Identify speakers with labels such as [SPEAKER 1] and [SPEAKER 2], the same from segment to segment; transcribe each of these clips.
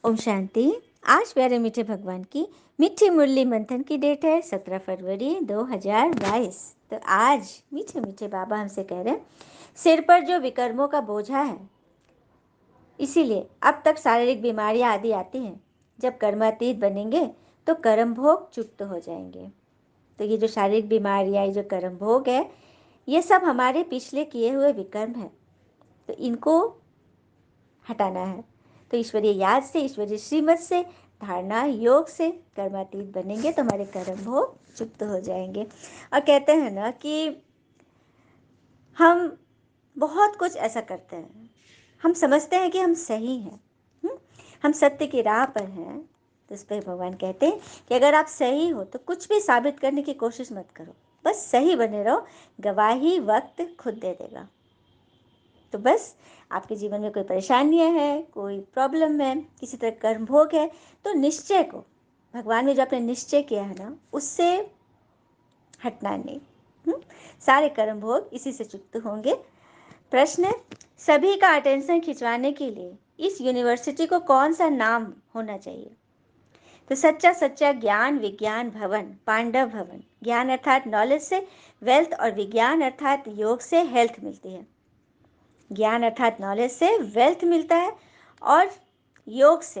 [SPEAKER 1] ओम शांति। आज प्यारे मीठे भगवान की मीठी मुरली मंथन की डेट है 17 फरवरी 2022। तो आज मीठे मीठे बाबा हमसे कह रहे हैं, सिर पर जो विकर्मों का बोझा है, इसीलिए अब तक शारीरिक बीमारियां आदि आती हैं। जब कर्मातीत बनेंगे तो कर्म भोग चुप्त हो जाएंगे। तो ये जो शारीरिक बीमारियां, ये जो कर्म भोग है, ये सब हमारे पिछले किए हुए विकर्म है। तो इनको हटाना है। तो ईश्वरीय याद से, ईश्वरीय श्रीमत से, धारणा योग से कर्मातीत बनेंगे तो हमारे कर्म भोग चुप्त हो जाएंगे। और कहते हैं ना कि हम बहुत कुछ ऐसा करते हैं, हम समझते हैं कि हम सही हैं, हम सत्य की राह पर हैं। तो इस पर भगवान कहते हैं कि अगर आप सही हो तो कुछ भी साबित करने की कोशिश मत करो, बस सही बने रहो, गवाही वक्त खुद दे देगा। तो बस आपके जीवन में कोई परेशानियां है, कोई प्रॉब्लम है, किसी तरह कर्म भोग है, तो निश्चय को, भगवान ने जो आपने निश्चय किया है ना, उससे हटना नहीं। सारे कर्म भोग इसी से चुक्त होंगे। प्रश्न: सभी का अटेंशन खिंचवाने के लिए इस यूनिवर्सिटी को कौन सा नाम होना चाहिए? तो सच्चा सच्चा ज्ञान विज्ञान भवन, पांडव भवन। ज्ञान अर्थात नॉलेज से वेल्थ, और विज्ञान अर्थात योग से हेल्थ मिलती है। ज्ञान अर्थात नॉलेज से वेल्थ मिलता है और योग से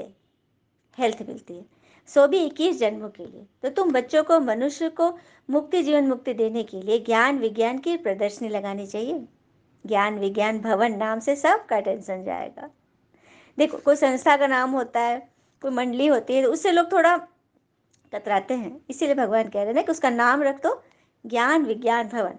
[SPEAKER 1] हेल्थ मिलती है, सो भी 21 जन्मों के लिए। तो तुम बच्चों को, मनुष्य को मुक्ति, जीवन मुक्ति देने के लिए ज्ञान विज्ञान की प्रदर्शनी लगानी चाहिए। ज्ञान विज्ञान भवन नाम से सबका टेंशन जाएगा। देखो, कोई संस्था का नाम होता है, कोई मंडली होती है, तो उससे लोग थोड़ा कतराते हैं। इसीलिए भगवान कह रहे हैं कि उसका नाम रख दो ज्ञान विज्ञान भवन,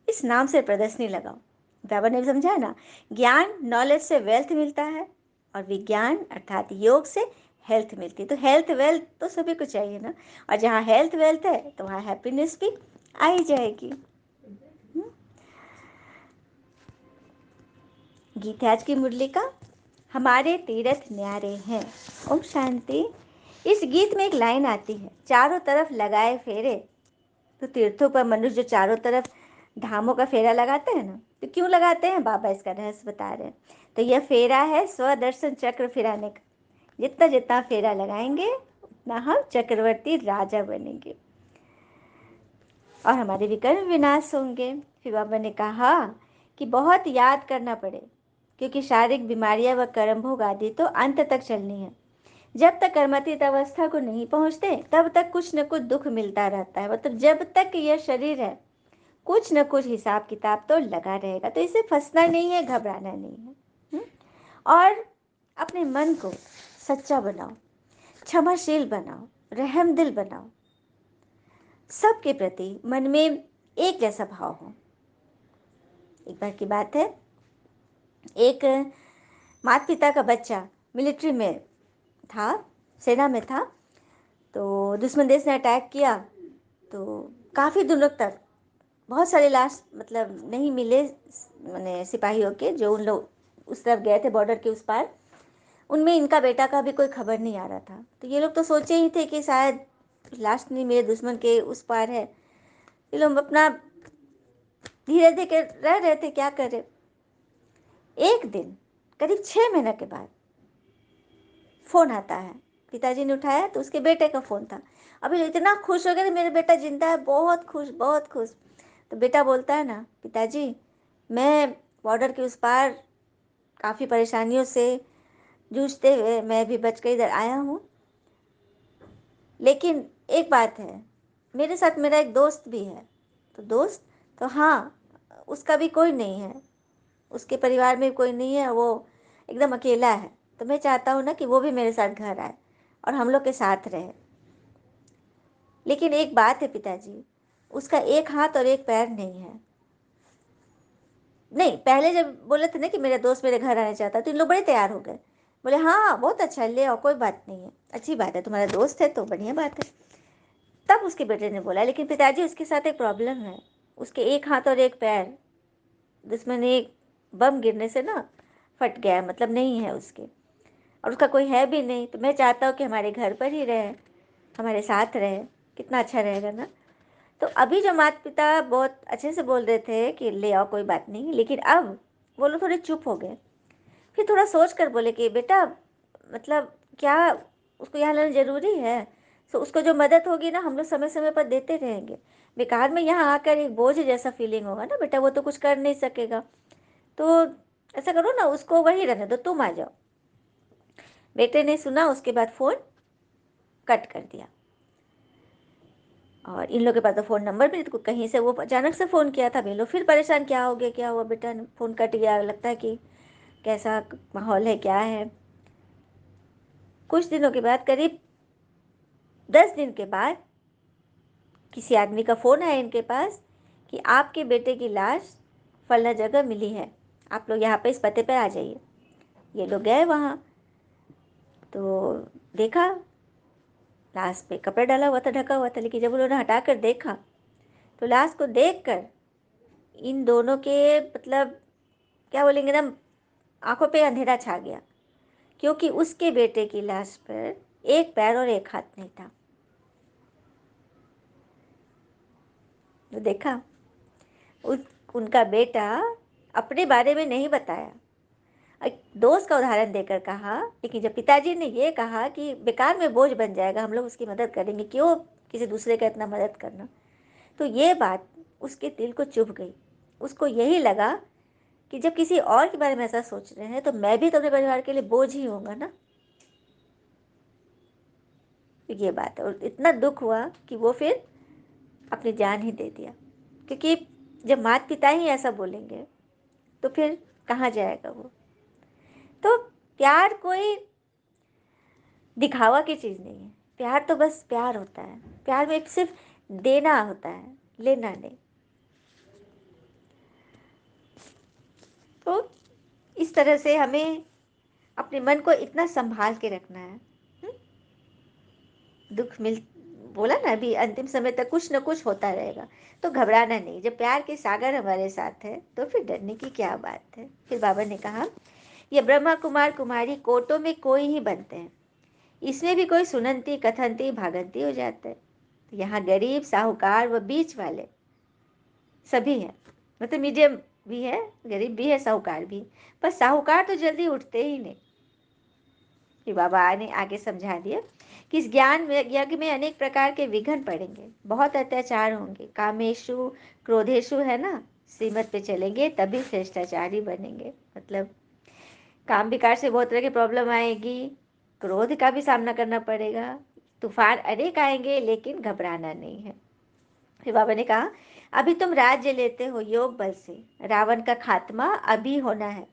[SPEAKER 1] इस नाम से प्रदर्शनी लगाओ। बाबा ने भी समझा ना, ज्ञान नॉलेज से वेल्थ मिलता है और विज्ञान अर्थात योग से हेल्थ मिलती है। तो हेल्थ वेल्थ तो सभी को चाहिए ना, और जहाँ हेल्थ वेल्थ है तो वहाँ हैप्पीनेस भी आ ही जाएगी। गीत है आज की मुरली का, हमारे तीर्थ न्यारे हैं। ओम शांति। इस गीत में एक लाइन आती है, चारों तरफ लगाए फेरे। तो तीर्थों पर मनुष्य जो चारों तरफ धामों का फेरा लगाते हैं ना, तो क्यों लगाते हैं, बाबा इसका रहस्य बता रहे हैं। तो यह फेरा है स्वदर्शन चक्र फिराने का। जितना जितना फेरा लगाएंगे उतना हम चक्रवर्ती राजा बनेंगे और हमारे विकर्म विनाश होंगे। फिर बाबा ने कहा कि बहुत याद करना पड़े, क्योंकि शारीरिक बीमारियां व कर्म भोग आदि तो अंत तक चलनी है। जब तक कर्मातीत अवस्था को नहीं पहुंचते तब तक कुछ न कुछ दुख मिलता रहता है। मतलब जब तक यह शरीर है, कुछ न कुछ हिसाब किताब तो लगा रहेगा। तो इसे फंसना नहीं है, घबराना नहीं है। और अपने मन को सच्चा बनाओ, क्षमाशील बनाओ, रहम दिल बनाओ, सबके प्रति मन में एक जैसा भाव हो। एक बार की बात है, एक माता पिता का बच्चा मिलिट्री में था, सेना में था। तो दुश्मन देश ने अटैक किया, तो काफ़ी दिनों तक बहुत सारे लाश मतलब नहीं मिले, मैंने सिपाहियों के जो उन लोग उस तरफ गए थे, बॉर्डर के उस पार। उनमें इनका बेटा का भी कोई खबर नहीं आ रहा था। तो ये लोग तो सोचे ही थे कि शायद लाश नहीं मेरे दुश्मन के उस पार है। ये लोग अपना धीरे धीरे रह रहे थे, क्या करे। एक दिन करीब 6 महीने के बाद फ़ोन आता है। पिताजी ने उठाया तो उसके बेटे का फ़ोन था। अभी इतना खुश हो गया, मेरे बेटा जिंदा है, बहुत खुश बहुत खुश। तो बेटा बोलता है ना, पिताजी मैं बॉर्डर के उस पार काफ़ी परेशानियों से जूझते हुए मैं भी बच कर इधर आया हूँ, लेकिन एक बात है, मेरे साथ मेरा एक दोस्त भी है। तो दोस्त, तो हाँ, उसका भी कोई नहीं है, उसके परिवार में कोई नहीं है, वो एकदम अकेला है। तो मैं चाहता हूँ ना कि वो भी मेरे साथ घर आए और हम लोग के साथ रहे। लेकिन एक बात है पिताजी, उसका एक हाथ और एक पैर नहीं है। नहीं, पहले जब बोले थे ना कि मेरा दोस्त मेरे घर आना चाहता, तो इन लोग बड़े तैयार हो गए। बोले हाँ बहुत अच्छा, ले आओ, कोई बात नहीं है, अच्छी बात है, तुम्हारा दोस्त है तो बढ़िया बात है। तब उसके बेटे ने बोला, लेकिन पिताजी उसके साथ एक प्रॉब्लम है, उसके एक हाथ और एक पैर दुश्मन एक बम गिरने से ना फट गया, मतलब नहीं है उसके, और उसका कोई है भी नहीं। तो मैं चाहता हूँ कि हमारे घर पर ही रहे, हमारे साथ रहे, कितना अच्छा रहेगा ना। तो अभी जो माता पिता बहुत अच्छे से बोल रहे थे कि ले आओ कोई बात नहीं, लेकिन अब वो लोग थोड़े चुप हो गए। फिर थोड़ा सोच कर बोले कि बेटा मतलब क्या उसको यहाँ लाना जरूरी है? तो उसको जो मदद होगी ना, हम लोग समय समय पर देते रहेंगे। बेकार में यहाँ आकर एक बोझ जैसा फीलिंग होगा ना बेटा, वो तो कुछ कर नहीं सकेगा। तो ऐसा करो ना, उसको वही रहने दो, तुम आ जाओ। बेटे ने सुना, उसके बाद फोन कट कर दिया। और इन लोगों के पास तो फ़ोन नंबर भी नहीं, तो कहीं से वो अचानक से फ़ोन किया था। वे लोग फिर परेशान, क्या हो गया, क्या हुआ बेटा, फ़ोन कट गया, लगता है कि कैसा माहौल है, क्या है। कुछ दिनों के बाद, करीब 10 दिन के बाद, किसी आदमी का फ़ोन आया इनके पास कि आपके बेटे की लाश फलना जगह मिली है, आप लोग यहाँ पे इस पते पर आ जाइए। ये लोग गए वहाँ, तो देखा लाश पे कपड़ा डाला हुआ था, ढका हुआ था। लेकिन जब उन्होंने हटा कर देखा, तो लाश को देखकर इन दोनों के, मतलब क्या बोलेंगे ना, आंखों पे अंधेरा छा गया। क्योंकि उसके बेटे की लाश पर एक पैर और एक हाथ नहीं था। तो देखा, उस उनका बेटा अपने बारे में नहीं बताया, एक दोस्त का उदाहरण देकर कहा। लेकिन जब पिताजी ने ये कहा कि बेकार में बोझ बन जाएगा, हम लोग उसकी मदद करेंगे, क्यों किसी दूसरे का इतना मदद करना, तो ये बात उसके दिल को चुभ गई। उसको यही लगा कि जब किसी और के बारे में ऐसा सोच रहे हैं, तो मैं भी तो अपने परिवार के लिए बोझ ही होगा ना। ये बात है, और इतना दुख हुआ कि वो फिर अपनी जान ही दे दिया। क्योंकि जब माता पिता ही ऐसा बोलेंगे, तो फिर कहाँ जाएगा वो। तो प्यार कोई दिखावा की चीज़ नहीं है। प्यार तो बस प्यार होता है। प्यार में सिर्फ देना होता है, लेना नहीं। तो इस तरह से हमें अपने मन को इतना संभाल के रखना है। दुख मिल बोला ना, अभी अंतिम समय तक कुछ न कुछ होता रहेगा, तो घबराना नहीं। जब प्यार के सागर हमारे साथ है, तो फिर डरने की क्या बात है। फिर बाबा ने कहा, ये ब्रह्मा कुमार कुमारी कोटों में कोई ही बनते हैं, इसमें भी कोई सुनंती कथनती भागंती हो जाता है। तो यहाँ गरीब साहूकार व बीच वाले सभी हैं, मतलब मीडियम भी है, गरीब भी है, साहूकार भी। पर साहूकार तो जल्दी उठते ही नहीं। फिर बाबा ने आगे समझा दिया कि इस ज्ञान में यज्ञ में अनेक प्रकार के विघ्न पड़ेंगे, बहुत अत्याचार होंगे, कामेशु क्रोधेशु है ना, श्रीमत पे चलेंगे तभी श्रेष्ठाचारी बनेंगे। मतलब काम विकार से बहुत तरह की प्रॉब्लम आएगी, क्रोध का भी सामना करना पड़ेगा, तूफान अनेक आएंगे, लेकिन घबराना नहीं है। फिर बाबा ने कहा, अभी तुम राज्य लेते हो योग बल से, रावण का खात्मा अभी होना है।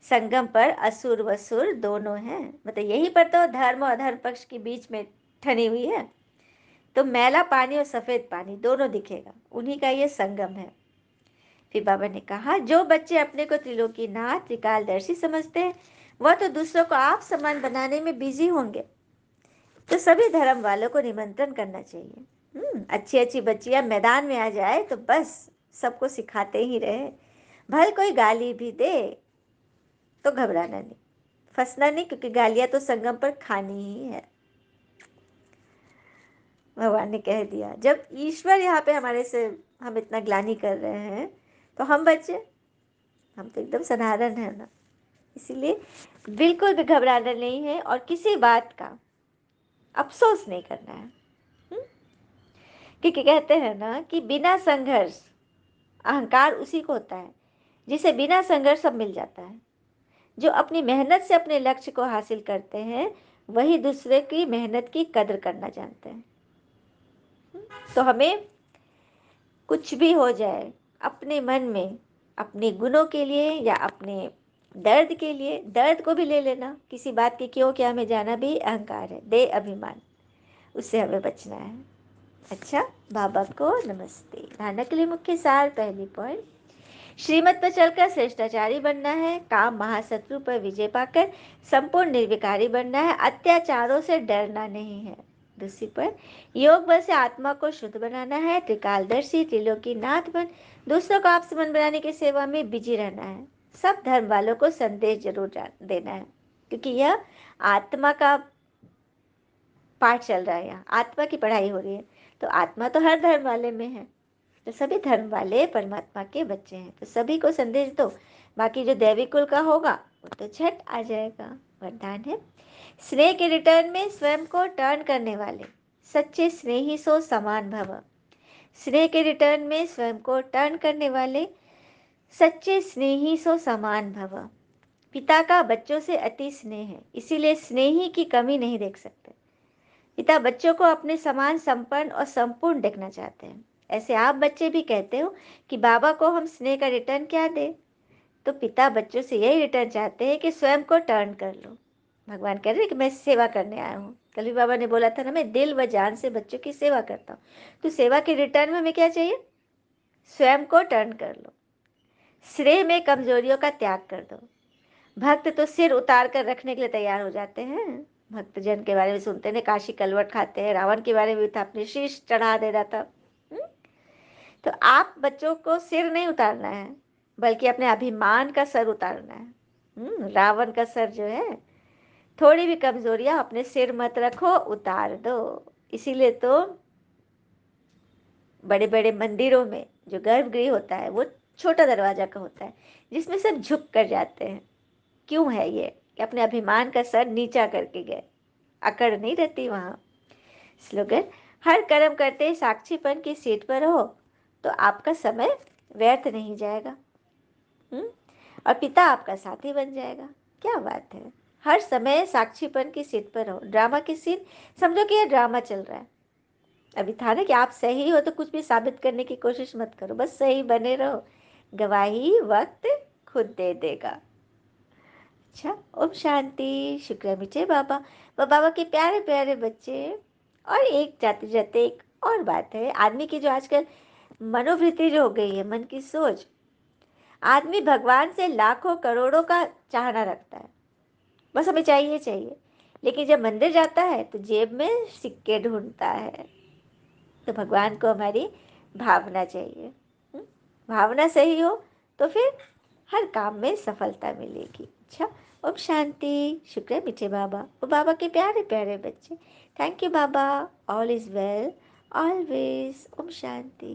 [SPEAKER 1] संगम पर असुर वसुर दोनों हैं, मतलब यही पर तो धर्म और अधर्म पक्ष के बीच में ठनी हुई है। तो मैला पानी और सफेद पानी दोनों दिखेगा, उन्हीं का ये संगम है। फिर बाबा ने कहा, जो बच्चे अपने को त्रिलोकीनाथ त्रिकालदर्शी समझते हैं, वह तो दूसरों को आप समान बनाने में बिजी होंगे। तो सभी धर्म वालों को निमंत्रण करना चाहिए। अच्छी अच्छी बच्चियां मैदान में आ जाए तो बस सबको सिखाते ही रहे। भले कोई गाली भी दे तो घबराना नहीं, फंसना नहीं, क्योंकि गालियां तो संगम पर खानी ही है। भगवान ने कह दिया, जब ईश्वर यहाँ पे हमारे से हम इतना ग्लानि कर रहे हैं, तो हम बच्चे, हम तो एकदम साधारण है ना। इसीलिए बिल्कुल भी घबराना नहीं है, और किसी बात का अफसोस नहीं करना है। क्योंकि कहते हैं ना कि बिना संघर्ष अहंकार उसी को होता है जिसे बिना संघर्ष सब मिल जाता है। जो अपनी मेहनत से अपने लक्ष्य को हासिल करते हैं, वही दूसरे की मेहनत की कदर करना जानते हैं। तो हमें कुछ भी हो जाए, अपने मन में अपने गुणों के लिए या अपने दर्द के लिए, दर्द को भी ले लेना, किसी बात की क्यों क्या में जाना भी अहंकार है, दे अभिमान, उससे हमें बचना है। अच्छा, बाबा को नमस्ते। धारणा के लिए मुख्य सार, पहली पॉइंट, श्रीमत पर चलकर श्रेष्ठाचारी बनना है, काम महाशत्रु पर विजय पाकर संपूर्ण निर्विकारी बनना है, अत्याचारों से डरना नहीं है। दूसरी पर योग बल से आत्मा को शुद्ध बनाना है, त्रिकालदर्शी त्रिलोकीनाथ बन दूसरों को आपसे मन बनाने की सेवा में बिजी रहना है। सब धर्म वालों को संदेश जरूर देना है, क्योंकि यह आत्मा का पाठ चल रहा है, यहाँ आत्मा की पढ़ाई हो रही है। तो आत्मा तो हर धर्म वाले में है, तो सभी धर्म वाले परमात्मा के बच्चे हैं, तो सभी को संदेश दो। बाकी जो दैवी कुल का होगा वो तो झट आ जाएगा। वरदान है, स्नेह के रिटर्न में स्वयं को टर्न करने वाले सच्चे स्नेही सो समान भव। स्नेह के रिटर्न में स्वयं को टर्न करने वाले सच्चे स्नेही सो समान भव। पिता का बच्चों से अति स्नेह है, इसीलिए स्नेही की कमी नहीं देख सकते। पिता बच्चों को अपने समान संपन्न और संपूर्ण देखना चाहते हैं। ऐसे आप बच्चे भी कहते हो कि बाबा को हम स्नेह का रिटर्न क्या दें, तो पिता बच्चों से यही रिटर्न चाहते हैं कि स्वयं को टर्न कर लो। भगवान कह रहे हैं कि मैं सेवा करने आया हूँ। कल भी बाबा ने बोला था ना, मैं दिल व जान से बच्चों की सेवा करता हूँ। तो सेवा के रिटर्न में हमें क्या चाहिए? स्वयं को टर्न कर लो। श्रेय में कमजोरियों का त्याग कर दो। भक्त तो सिर उतार कर रखने के लिए तैयार हो जाते हैं। भक्त जन के बारे में सुनते हैं, काशी कलवट खाते हैं, रावण के बारे में भी था, अपने शीश चढ़ा दे रहा था। तो आप बच्चों को सिर नहीं उतारना है, बल्कि अपने अभिमान का सर उतारना है। रावण का सर जो है, थोड़ी भी कमजोरियां अपने सिर मत रखो, उतार दो। इसीलिए तो बड़े बड़े मंदिरों में जो गर्भगृह होता है वो छोटा दरवाजा का होता है, जिसमें सब झुक कर जाते हैं। क्यों है ये? कि अपने अभिमान का सर नीचा करके गए, अकड़ नहीं रहती वहां। स्लोगन: हर कर्म करते साक्षीपन की सीट पर हो तो आपका समय व्यर्थ नहीं जाएगा। और पिता आपका साथी बन जाएगा। क्या बात है! हर समय साक्षीपन की सीट पर हो। ड्रामा की सीन, समझो कि यह ड्रामा चल रहा है। अभी था ना कि आप सही हो तो कुछ भी साबित करने की कोशिश मत करो, बस सही बने रहो। गवाही वक्त खुद दे देगा। अच्छा, ओम शांति। शुक्र मीठे बाबा वो बाबा के प्यारे प्यारे बच्चे। और एक जाते जाते एक और बात है, आदमी की जो आजकल मनोवृत्ति जो हो गई है, मन की सोच, आदमी भगवान से लाखों करोड़ों का चाहना रखता है, बस हमें चाहिए चाहिए। लेकिन जब मंदिर जाता है तो जेब में सिक्के ढूंढता है। तो भगवान को हमारी भावना चाहिए। भावना सही हो तो फिर हर काम में सफलता मिलेगी। अच्छा, ओम शांति। शुक्र है मीठे बाबा, वो बाबा के प्यारे प्यारे बच्चे। थैंक यू बाबा। All is well always. ओम शांति।